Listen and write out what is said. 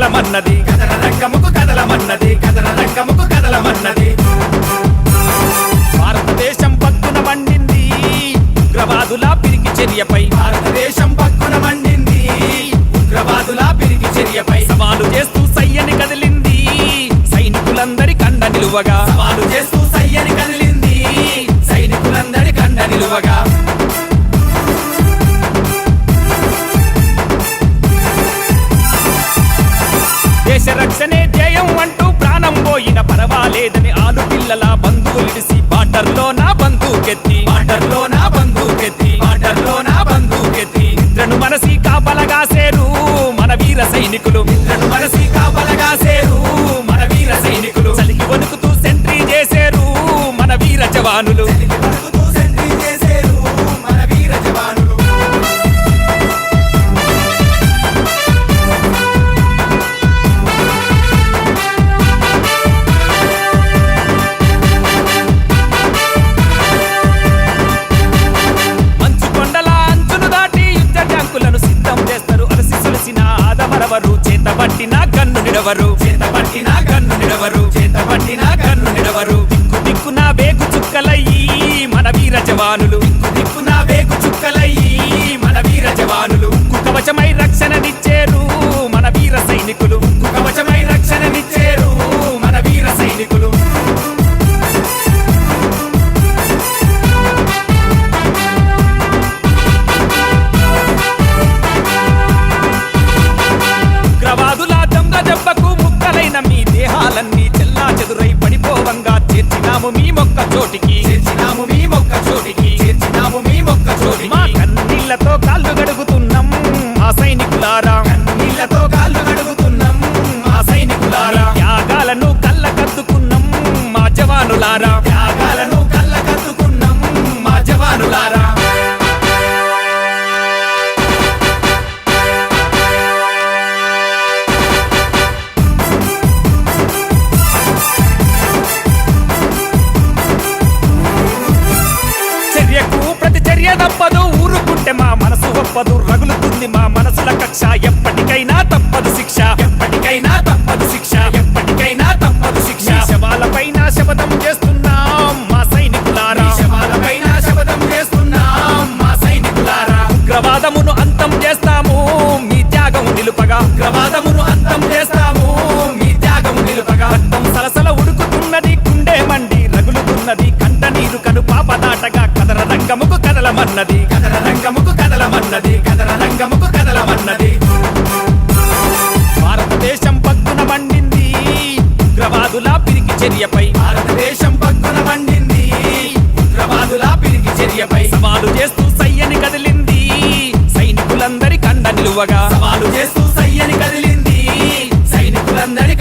కదలమన్నది కదల రంగముకు కదలమన్నది కదల రంగముకు కదలమన్నది భారతదేశం పక్కున మండింది ఉగ్రవాదుల పిరికి చర్యపై భారతదేశం పక్కున మండింది ఉగ్రవాదుల పిరికి చర్యపై సవాలు చేస్తూ సయ్యని కదిలింది సైనికులందరి కండ నిలువగా సవాలు చేస్తూ సయ్యని కదిలింది సైనికులందరి కండ నిలువగా దేశ రక్షణే ధ్యేయం అంటూ ప్రాణం పోయిన పర్వాలేదని ఆలుపిల్లల బంధువులిడిసి బార్డర్లో నా బంధుకెత్తి బార్డర్లో నా బంధుకెత్తి బార్డర్లో నా బంధుకెత్తి నిద్రను మనసి కాపలగాసేరు మన వీర సైనికులు నిద్రను మనసి కాపలగాసేరు మన వీర సైనికులు చలికి వణుకుతూ సెంట్రీ చేసేరు మన వీర జవానులు చేతబట్టిన గన్ను నిడవరు చేతబట్టిన గన్ను నిడవరు చేతబట్టిన గన్ను నిడవరు దిక్కు దిక్కున వేగు చుక్కలయ్యి మన వీర జవానులు దిక్కు దిక్కున వేగు చుక్కలయ్యి మన వీర జవానులు ఉక్కు కవచమై రక్షణనిచ్చేరు మన వీర సైనికులు ఉక్కు కవచమై రక్షణనిచ్చేరు మన వీర సైనికులు దెబ్బకు ముక్కలైన మీ దేహాలన్నీ చెల్లా చెదురై పడిపోవంగా చేర్చినాము మీ మొక్క చోటికి చేర్చినాము మీ మొక్క చోటికి చేర్చినాము మీ మొక్క చోటికి మా కన్నీళ్లతో కాళ్ళు గడుగుతున్నాం మా సైనికులారా కన్నీళ్లతో కాళ్ళు గడుగుతున్నాం మా సైనికులారా త్యాగాలను కళ్ళకద్దుకున్నాం మా జవానులారా త్యాగాలను కళ్ళకద్దుకున్నాం మా జవానులారా తప్పదు ఊరుకుంటే మా మనసు ఒప్పదు రగులుతుంది మా మనసుల కక్ష ఎప్పటికైనా తప్పదు శిక్ష ఎప్పటికైనా తప్పదు శిక్ష ఎప్పటికైనా తప్పదు శిక్ష శవాలపైన శపథం చేస్తున్నాం మా సైనికులారా శవాలపైన శపథం చేస్తున్నాం మా సైనికులారా ఉగ్రవాదమును అంతం చేస్తాము మీ త్యాగం నిలుపగా ఉగ్రవాదమును అంతం చేస్తాము మీ త్యాగం నిలుపగా రక్తం సలసల ఉడుకుతున్నది గుండె మండి రగులుతున్నది కంట నీరు కను పాప నాటగా కదల రంగముకు కదలమన్నది కదల రంగముకు కదలమన్నది కదల రంగముకు కదలమన్నది భారతదేశం పక్కున మండింది ఉగ్రవాదుల పిరికి చర్యపై భారతదేశం పక్కున మండింది ఉగ్రవాదుల పిరికి చర్యపై సవాలు చేస్తూ సయ్యని కదిలింది సైనికులందరి కండ నిలువగా సవాలు చేస్తూ సయ్యని కదిలింది సైనికులందరి